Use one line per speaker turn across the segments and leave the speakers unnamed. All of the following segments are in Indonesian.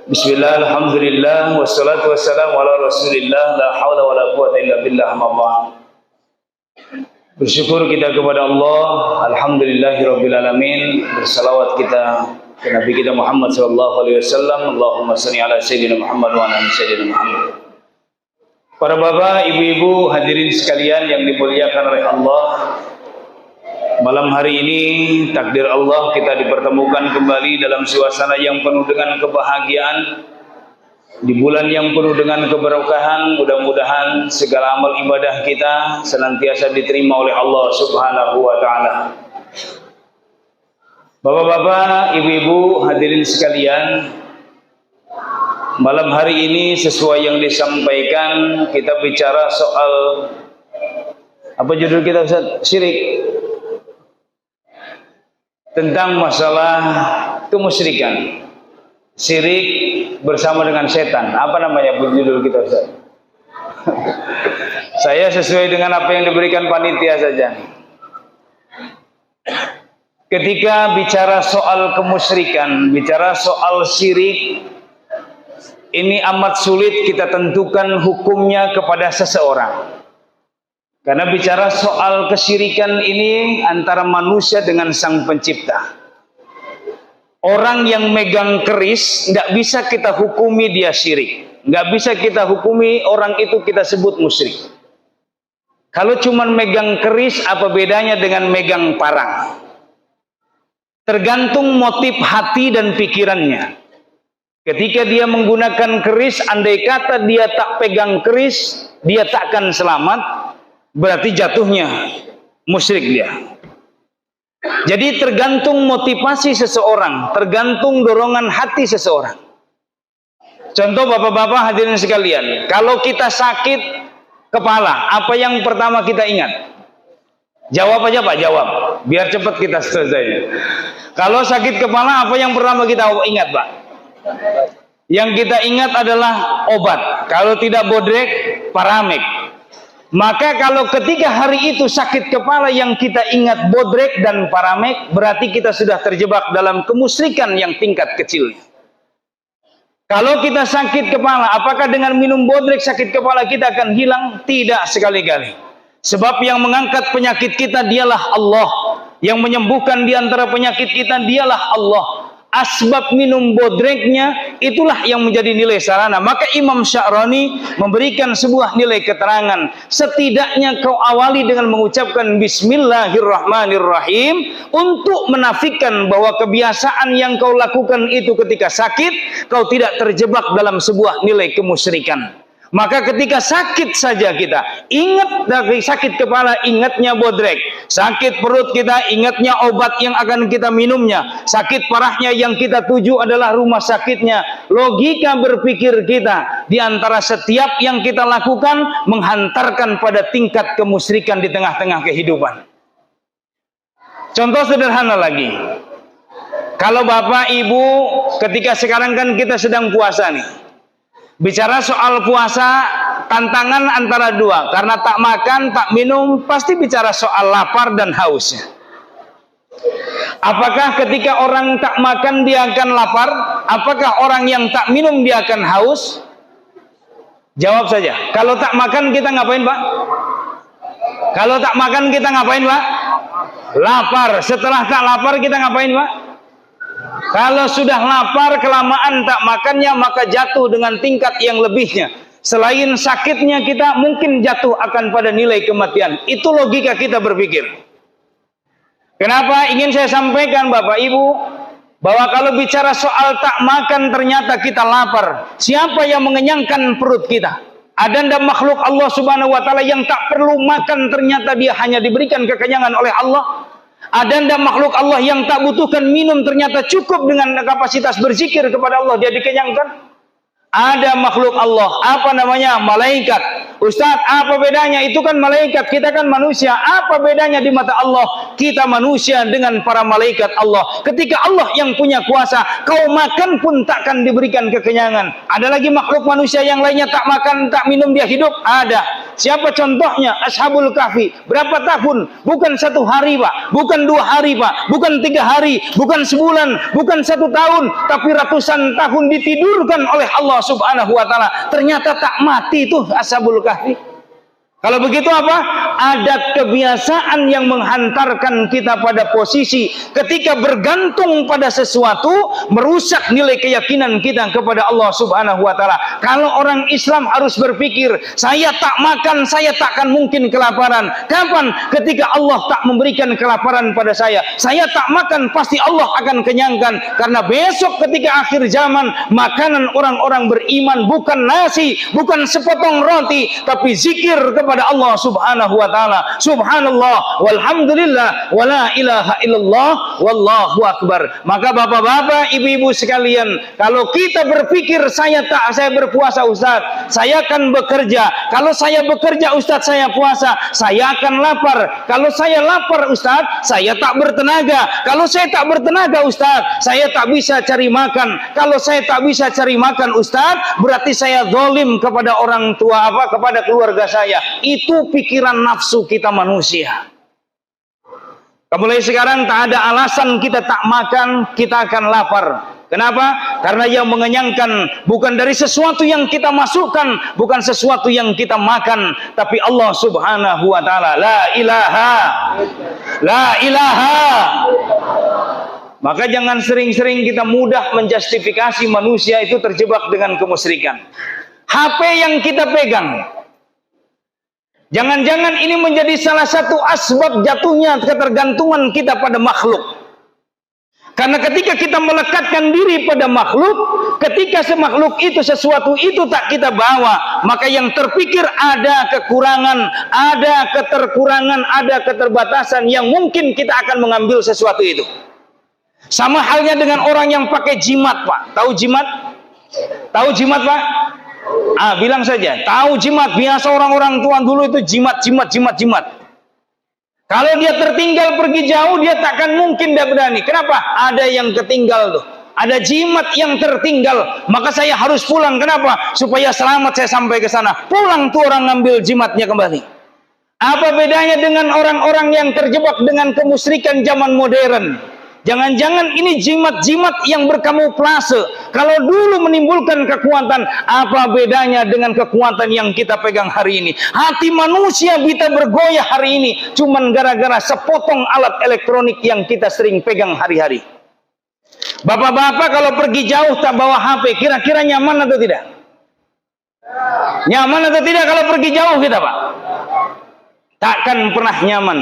Bismillah, alhamdulillah, wassalatu wassalamu ala rasulillah, la hawla wa la quwata illa billah, amma ba'd. Bersyukur kita kepada Allah, alhamdulillahi rabbil alamin. Bersalawat kita ke Nabi kita Muhammad sallallahu alaihi wasallam. Allahumma salli ala sayyidina Muhammad wa ala sayyidina Muhammad. Para bapak, ibu-ibu, hadirin sekalian yang dimuliakan oleh Allah, malam hari ini takdir Allah kita dipertemukan kembali dalam suasana yang penuh dengan kebahagiaan, di bulan yang penuh dengan keberkahan. Mudah-mudahan segala amal ibadah kita senantiasa diterima oleh Allah Subhanahu wa taala. Bapak-bapak, ibu-ibu, hadirin sekalian, malam hari ini sesuai yang disampaikan, kita bicara soal apa judul kita, Ustaz? Syirik. Tentang masalah kemusyrikan, syirik bersama dengan setan. Apa namanya judul kita, Ustaz? Saya sesuai dengan apa yang diberikan panitia saja. Ketika bicara soal kemusyrikan, bicara soal syirik, ini amat sulit kita tentukan hukumnya kepada seseorang. Karena bicara soal kesyirikan ini antara manusia dengan sang pencipta. Orang yang megang keris, nggak bisa kita hukumi dia syirik. Nggak bisa kita hukumi orang itu kita sebut musyrik. Kalau cuma megang keris, apa bedanya dengan megang parang? Tergantung motif hati dan pikirannya. Ketika dia menggunakan keris, andai kata dia tak pegang keris, dia takkan selamat. Berarti jatuhnya musyrik dia. Jadi tergantung motivasi seseorang, tergantung dorongan hati seseorang. Contoh bapak-bapak hadirin sekalian, kalau kita sakit kepala, apa yang pertama kita ingat? Jawab aja Pak, jawab. Biar cepat kita selesai. Kalau sakit kepala, apa yang pertama kita ingat Pak? Yang kita ingat adalah obat. Kalau tidak bodrek, paramek. Maka kalau ketika hari itu sakit kepala yang kita ingat bodrek dan paramek, berarti kita sudah terjebak dalam kemusyrikan yang tingkat kecilnya. Kalau kita sakit kepala, apakah dengan minum bodrek sakit kepala kita akan hilang? Tidak sekali-kali. Sebab yang mengangkat penyakit kita dialah Allah. Yang menyembuhkan di antara penyakit kita dialah Allah. Asbab minum bodreknya itulah yang menjadi nilai sarana. Maka Imam Sya'rani memberikan sebuah nilai keterangan. Setidaknya kau awali dengan mengucapkan Bismillahirrahmanirrahim untuk menafikan bahwa kebiasaan yang kau lakukan itu ketika sakit, kau tidak terjebak dalam sebuah nilai kemusyrikan. Maka ketika sakit saja kita ingat dari sakit kepala, ingatnya bodrek. Sakit perut kita ingatnya obat yang akan kita minumnya. Sakit parahnya yang kita tuju adalah rumah sakitnya. Logika berpikir kita di antara setiap yang kita lakukan menghantarkan pada tingkat kemusyrikan di tengah-tengah kehidupan. Contoh sederhana lagi. Kalau bapak ibu ketika sekarang kan kita sedang puasa nih. Bicara soal puasa, tantangan antara dua. Karena tak makan, tak minum, pasti bicara soal lapar dan hausnya. Apakah ketika orang tak makan dia akan lapar? Apakah orang yang tak minum dia akan haus? Jawab saja. Kalau tak makan kita ngapain Pak? Kalau tak makan kita ngapain Pak? Lapar. Setelah tak lapar kita ngapain Pak? Kalau sudah lapar, kelamaan tak makannya, maka jatuh dengan tingkat yang lebihnya. Selain sakitnya kita mungkin jatuh akan pada nilai kematian. Itu logika kita berpikir. Kenapa ingin saya sampaikan Bapak Ibu, bahwa kalau bicara soal tak makan ternyata kita lapar. Siapa yang mengenyangkan perut kita? Ada ndak makhluk Allah Subhanahu wa taala yang tak perlu makan ternyata dia hanya diberikan kekenyangan oleh Allah? Ada ndak makhluk Allah yang tak butuhkan minum ternyata cukup dengan kapasitas berzikir kepada Allah dia dikenyangkan? Ada makhluk Allah, apa namanya? Malaikat. Ustadz, apa bedanya? Itu kan malaikat, kita kan manusia. Apa bedanya di mata Allah? Kita manusia dengan para malaikat Allah. Ketika Allah yang punya kuasa, kau makan pun takkan diberikan kekenyangan. Ada lagi makhluk manusia yang lainnya tak makan, tak minum dia hidup? Ada. Siapa contohnya? Ashabul Kahfi. Berapa tahun? Bukan 1 hari, Pak. Bukan 2 hari, Pak. Bukan 3 hari. Bukan sebulan. Bukan 1 tahun. Tapi ratusan tahun ditidurkan oleh Allah Subhanahu wa Ta'ala. Ternyata tak mati tuh Ashabul Kahfi. Kalau begitu apa? Ada kebiasaan yang menghantarkan kita pada posisi ketika bergantung pada sesuatu merusak nilai keyakinan kita kepada Allah Subhanahu wa Ta'ala. Kalau orang Islam harus berpikir, saya tak makan, saya takkan mungkin kelaparan. Kapan? Ketika Allah tak memberikan kelaparan pada saya. Saya tak makan, pasti Allah akan kenyangkan. Karena besok ketika akhir zaman, makanan orang-orang beriman bukan nasi, bukan sepotong roti, tapi zikir kepada Allah Subhanahu wa Ta'ala. Subhanallah walhamdulillah wala ilaha illallah wallahu akbar. Maka bapak-bapak, ibu-ibu sekalian, kalau kita berpikir saya berpuasa Ustaz, saya akan bekerja. Kalau saya bekerja Ustaz, saya puasa, saya akan lapar. Kalau saya lapar Ustaz, saya tak bertenaga. Kalau saya tak bertenaga Ustaz, saya tak bisa cari makan. Kalau saya tak bisa cari makan Ustaz, berarti saya zalim kepada orang tua, kepada keluarga saya. Itu pikiran nafsu kita manusia. Mulai sekarang tak ada alasan kita tak makan, kita akan lapar. Kenapa? Karena yang mengenyangkan bukan dari sesuatu yang kita masukkan, bukan sesuatu yang kita makan, tapi Allah Subhanahu wa Ta'ala. La ilaha, la ilaha. Maka jangan sering-sering kita mudah menjustifikasi manusia itu terjebak dengan kemusyrikan. HP yang kita pegang, jangan-jangan ini menjadi salah satu asbab jatuhnya ketergantungan kita pada makhluk. Karena ketika kita melekatkan diri pada makhluk, ketika semakhluk itu, sesuatu itu tak kita bawa, maka yang terpikir ada kekurangan, ada keterkurangan, ada keterbatasan yang mungkin kita akan mengambil sesuatu itu. Sama halnya dengan orang yang pakai jimat, Pak. Tahu jimat? Tahu jimat, Pak? Bilang saja, tahu jimat. Biasa orang-orang tua dulu itu jimat. Kalau dia tertinggal pergi jauh, dia takkan mungkin dia berani. Kenapa? Ada yang ketinggal tuh. Ada jimat yang tertinggal, maka saya harus pulang. Kenapa? Supaya selamat saya sampai ke sana. Pulang tuh orang ngambil jimatnya kembali. Apa bedanya dengan orang-orang yang terjebak dengan kemusyrikan zaman modern? Jangan-jangan ini jimat-jimat yang berkamuflase. Kalau dulu menimbulkan kekuatan, apa bedanya dengan kekuatan yang kita pegang hari ini? Hati manusia bisa bergoyah hari ini cuman gara-gara sepotong alat elektronik yang kita sering pegang hari-hari. Bapak-bapak kalau pergi jauh tak bawa HP, kira-kira nyaman atau tidak? Nyaman atau tidak kalau pergi jauh kita, Pak? Takkan pernah nyaman.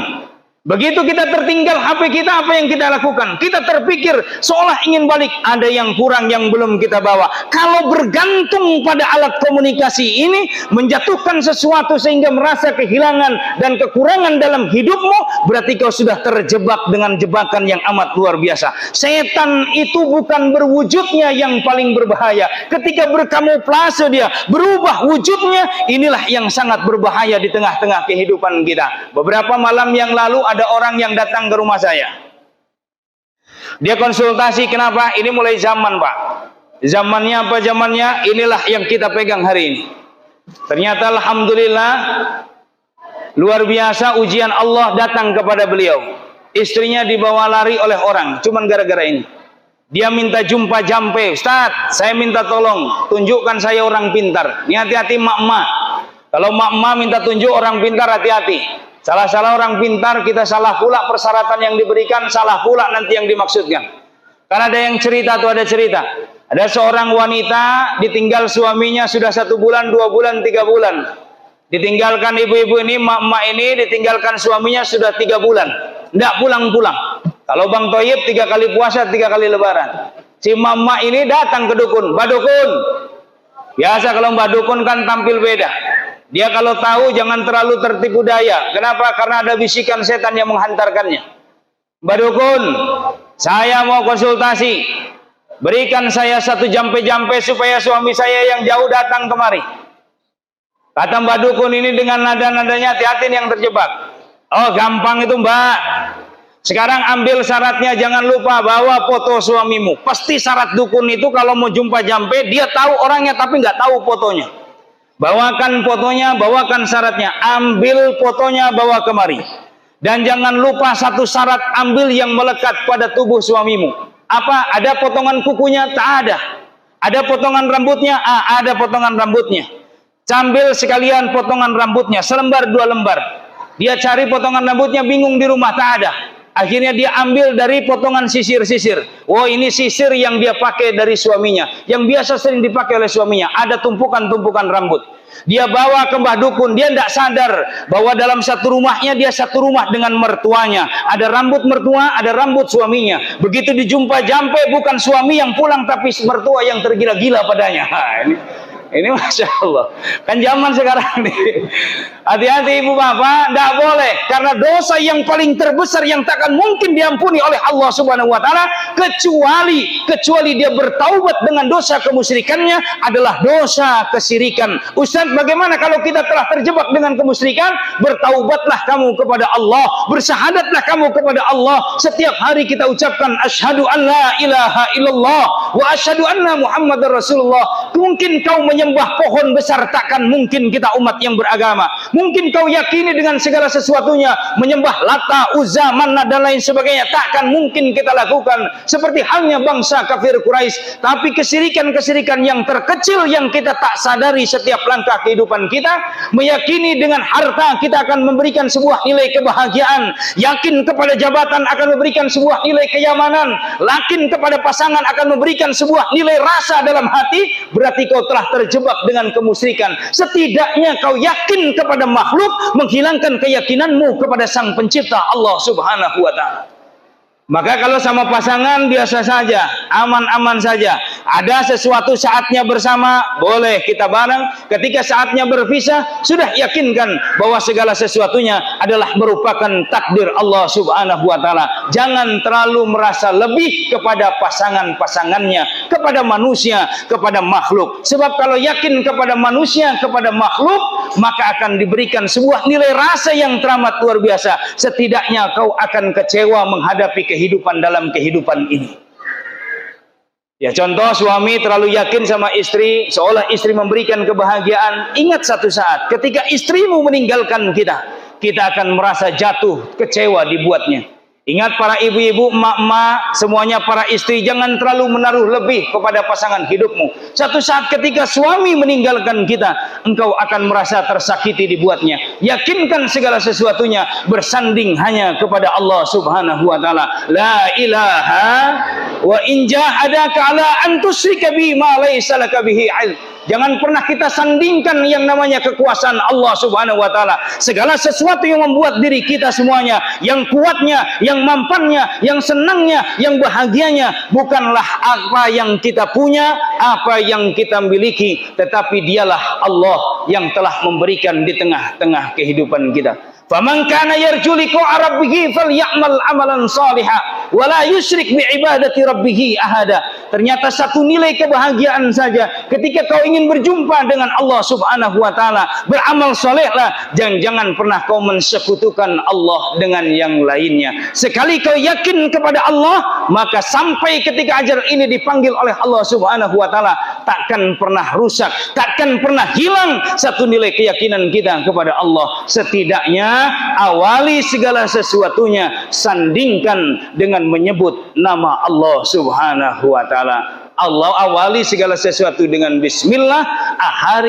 Begitu kita tertinggal HP kita, apa yang kita lakukan? Kita terpikir seolah ingin balik, ada yang kurang yang belum kita bawa. Kalau bergantung pada alat komunikasi ini, menjatuhkan sesuatu sehingga merasa kehilangan dan kekurangan dalam hidupmu, berarti kau sudah terjebak dengan jebakan yang amat luar biasa. Setan itu bukan berwujudnya yang paling berbahaya. Ketika berkamuflase dia, berubah wujudnya, inilah yang sangat berbahaya di tengah-tengah kehidupan kita. Beberapa malam yang lalu ada orang yang datang ke rumah saya. Dia konsultasi, kenapa? Ini mulai zaman, Pak. Zamannya apa zamannya? Inilah yang kita pegang hari ini. Ternyata alhamdulillah luar biasa ujian Allah datang kepada beliau. Istrinya dibawa lari oleh orang, cuman gara-gara ini. Dia minta jumpa jampe, Ustaz, saya minta tolong tunjukkan saya orang pintar. Ini hati-hati mak-mak. Kalau mak-mak minta tunjuk orang pintar, hati-hati. Salah-salah orang pintar, kita salah pula persyaratan yang diberikan, salah pula nanti yang dimaksudkan. Karena ada yang cerita tuh, ada cerita. Ada seorang wanita ditinggal suaminya sudah 1 bulan, 2 bulan, 3 bulan. Ditinggalkan ibu-ibu ini, mak-mak ini ditinggalkan suaminya sudah 3 bulan. Tidak pulang-pulang. Kalau Bang Toyib 3 kali puasa, 3 kali lebaran. Si mak-mak ini datang ke dukun. Mbak dukun. Biasa kalau mbak dukun kan tampil beda. Dia kalau tahu jangan terlalu tertipu daya. Kenapa? Karena ada bisikan setan yang menghantarkannya. Mbak dukun, saya mau konsultasi. Berikan saya 1 jampe-jampe supaya suami saya yang jauh datang kemari. Kata mbak dukun ini dengan nada-nadanya, hati-hati yang terjebak. Oh gampang itu mbak. Sekarang ambil syaratnya, jangan lupa bawa foto suamimu. Pasti syarat dukun itu kalau mau jumpa jampe, dia tahu orangnya tapi nggak tahu fotonya. Bawakan fotonya, bawakan syaratnya, ambil fotonya, bawa kemari. Dan jangan lupa satu syarat, ambil yang melekat pada tubuh suamimu. Apa? Ada potongan kukunya? Tak ada. Ada potongan rambutnya? Ada potongan rambutnya. Ambil sekalian potongan rambutnya, selembar dua lembar. Dia cari potongan rambutnya, bingung di rumah, tak ada. Akhirnya dia ambil dari potongan sisir-sisir. Oh, ini sisir yang dia pakai dari suaminya, yang biasa sering dipakai oleh suaminya. Ada tumpukan-tumpukan rambut. Dia bawa ke mbah dukun. Dia tidak sadar bahwa dalam satu rumahnya, dia satu rumah dengan mertuanya. Ada rambut mertua, ada rambut suaminya. Begitu dijumpa jampe, bukan suami yang pulang, tapi mertua yang tergila-gila padanya. Ini Masya Allah. Kan zaman sekarang nih. Hati-hati ibu bapak, tidak boleh. Karena dosa yang paling terbesar yang takkan mungkin diampuni oleh Allah Subhanahu wa Ta'ala, kecuali dia bertaubat dengan dosa kemusyrikannya, adalah dosa kesyirikan. Ustaz, bagaimana kalau kita telah terjebak dengan kemusyrikan? Bertaubatlah kamu kepada Allah, bersyahadatlah kamu kepada Allah. Setiap hari kita ucapkan asyhadu an la ilaha illallah wa asyhadu anna Muhammadar Rasulullah. Mungkin kau menyembah pohon besar, takkan mungkin kita umat yang beragama. Mungkin kau yakini dengan segala sesuatunya, menyembah Lata, Uzza, Manna dan lain sebagainya, takkan mungkin kita lakukan seperti halnya bangsa kafir Quraisy. Tapi kesyirikan-kesyirikan yang terkecil yang kita tak sadari setiap langkah kehidupan kita, meyakini dengan harta kita akan memberikan sebuah nilai kebahagiaan, yakin kepada jabatan akan memberikan sebuah nilai kenyamanan, yakin kepada pasangan akan memberikan sebuah nilai rasa dalam hati, berarti kau telah terjebak dengan kemusyrikan. Setidaknya kau yakin kepada makhluk, menghilangkan keyakinanmu kepada Sang Pencipta Allah Subhanahu wa Ta'ala. Maka kalau sama pasangan biasa saja, aman-aman saja. Ada sesuatu saatnya bersama, boleh kita bareng. Ketika saatnya berpisah, sudah yakinkan bahwa segala sesuatunya adalah merupakan takdir Allah Subhanahu wa Ta'ala. Jangan terlalu merasa lebih kepada pasangan-pasangannya, kepada manusia, kepada makhluk. Sebab kalau yakin kepada manusia, kepada makhluk, maka akan diberikan sebuah nilai rasa yang teramat luar biasa. Setidaknya kau akan kecewa menghadapi kehidupan dalam kehidupan ini. Ya, contoh suami terlalu yakin sama istri, seolah istri memberikan kebahagiaan. Ingat satu saat ketika istrimu meninggalkan kita, kita akan merasa jatuh, kecewa dibuatnya. Ingat para ibu-ibu, emak-emak, semuanya para istri, jangan terlalu menaruh lebih kepada pasangan hidupmu. Satu saat ketika suami meninggalkan kita, engkau akan merasa tersakiti dibuatnya. Yakinkan segala sesuatunya bersanding hanya kepada Allah Subhanahu wa Ta'ala. La ilaha wa in jahadaka ala an tusyrika bi ma laysa laka bihi ilm. Jangan pernah kita sandingkan yang namanya kekuasaan Allah Subhanahu wa Ta'ala. Segala sesuatu yang membuat diri kita semuanya, yang kuatnya, yang mampannya, yang senangnya, yang bahagianya, bukanlah apa yang kita punya, apa yang kita miliki, tetapi dialah Allah yang telah memberikan di tengah-tengah kehidupan kita. Faman kana yarju liqa'a rabbih falyamal amalan shalihan wa la yusyrik bi ibadati rabbih ahada. Ternyata satu nilai kebahagiaan saja ketika kau ingin berjumpa dengan Allah Subhanahu wa Ta'ala, beramal solehlah, jangan pernah kau mensekutukan Allah dengan yang lainnya. Sekali kau yakin kepada Allah, maka sampai ketika ajal ini dipanggil oleh Allah Subhanahu wa Ta'ala, takkan pernah rusak, takkan pernah hilang satu nilai keyakinan kita kepada Allah. Setidaknya awali segala sesuatunya, sandingkan dengan menyebut nama Allah Subhanahu wa Ta'ala. Allah awali segala sesuatu dengan bismillah,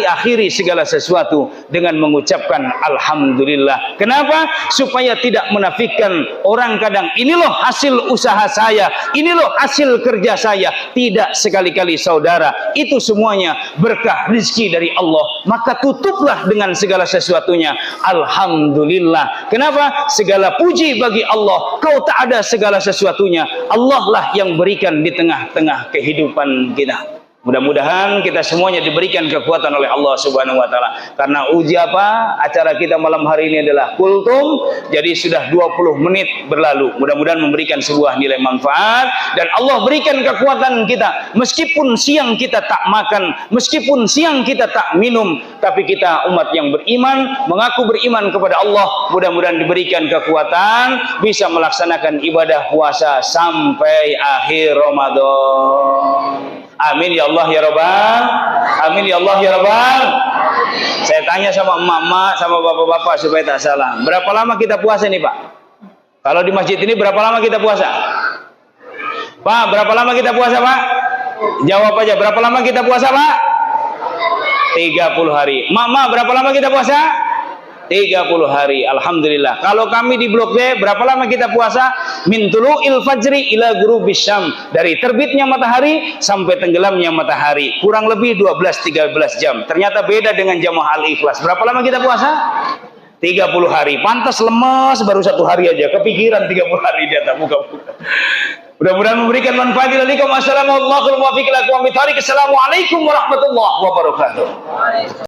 akhiri segala sesuatu dengan mengucapkan alhamdulillah. Kenapa? Supaya tidak menafikan orang kadang, ini loh hasil usaha saya, ini loh hasil kerja saya. Tidak, sekali-kali saudara, itu semuanya berkah rezeki dari Allah. Maka tutuplah dengan segala sesuatunya alhamdulillah. Kenapa? Segala puji bagi Allah. Kau tak ada segala sesuatunya, Allah lah yang berikan di tengah-tengah kehidupan kita. Mudah-mudahan kita semuanya diberikan kekuatan oleh Allah Subhanahu wa Ta'ala. Karena uji apa? Acara kita malam hari ini adalah kultum. Jadi sudah 20 menit berlalu. Mudah-mudahan memberikan sebuah nilai manfaat. Dan Allah berikan kekuatan kita. Meskipun siang kita tak makan, meskipun siang kita tak minum, tapi kita umat yang beriman, mengaku beriman kepada Allah. Mudah-mudahan diberikan kekuatan, bisa melaksanakan ibadah puasa sampai akhir Ramadan. Amin ya Allah ya Rabbal. Amin ya Allah ya Rabbal. Saya tanya sama emak-emak, sama bapak-bapak supaya tak salah. Berapa lama kita puasa nih Pak? Kalau di masjid ini berapa lama kita puasa? Pak, berapa lama kita puasa Pak? Jawab aja, berapa lama kita puasa Pak? 30 hari. Mama, berapa lama kita puasa? 30 hari. Alhamdulillah. Kalau kami di Blok D, berapa lama kita puasa? Min tulu'il fajri ila ghurubis syam. Dari terbitnya matahari sampai tenggelamnya matahari. Kurang lebih 12-13 jam. Ternyata beda dengan jamaah Al-Ikhlas. Berapa lama kita puasa? 30 hari. Pantas lemas baru 1 hari aja. Kepikiran 30 hari dia tak buka-buka. Mudah-mudahan memberikan manfaat. Assalamualaikum warahmatullahi wabarakatuh.